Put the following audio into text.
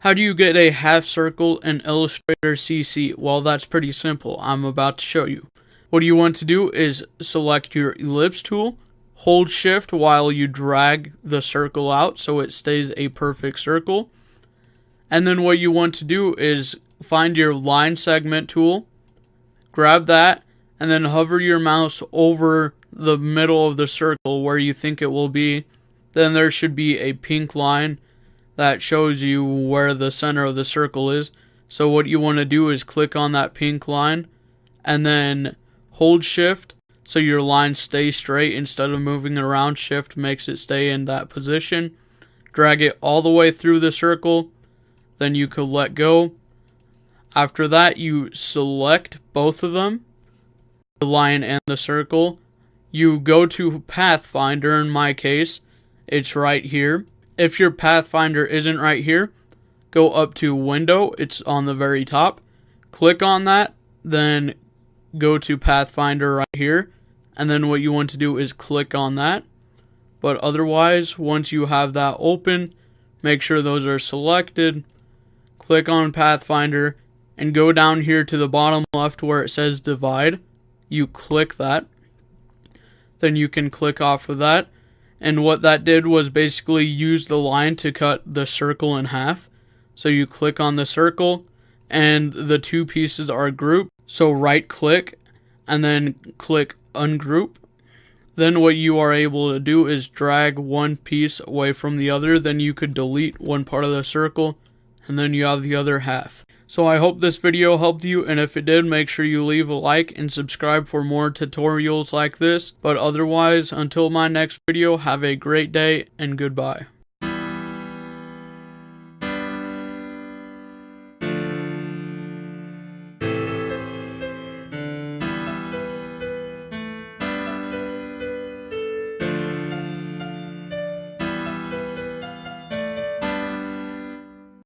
How do you get a half circle in Illustrator CC? Well, that's pretty simple. I'm about to show you. What you want to do is select your ellipse tool, hold shift while you drag the circle out so it stays a perfect circle. And then what you want to do is find your line segment tool, grab that, and then hover your mouse over the middle of the circle where you think it will be. Then there should be a pink line that shows you where the center of the circle is. So what you want to do is click on that pink line and then hold shift so your line stays straight instead of moving around. Shift makes it stay in that position. Drag it all the way through the circle, then you could let go. After that, you select both of them, the line and the circle. You go to Pathfinder. In my case, it's right here. If your Pathfinder isn't right here, go up to Window. It's on the very top. Click on that, then go to Pathfinder right here. And then what you want to do is click on that. But otherwise, once you have that open, make sure those are selected. Click on Pathfinder and go down here to the bottom left where it says Divide. You click that. Then you can click off of that. And what that did was basically use the line to cut the circle in half. So you click on the circle and the two pieces are grouped. So right click and then click ungroup. Then what you are able to do is drag one piece away from the other. Then you could delete one part of the circle and then you have the other half. So I hope this video helped you, and if it did, make sure you leave a like and subscribe for more tutorials like this. But otherwise, until my next video, have a great day and goodbye.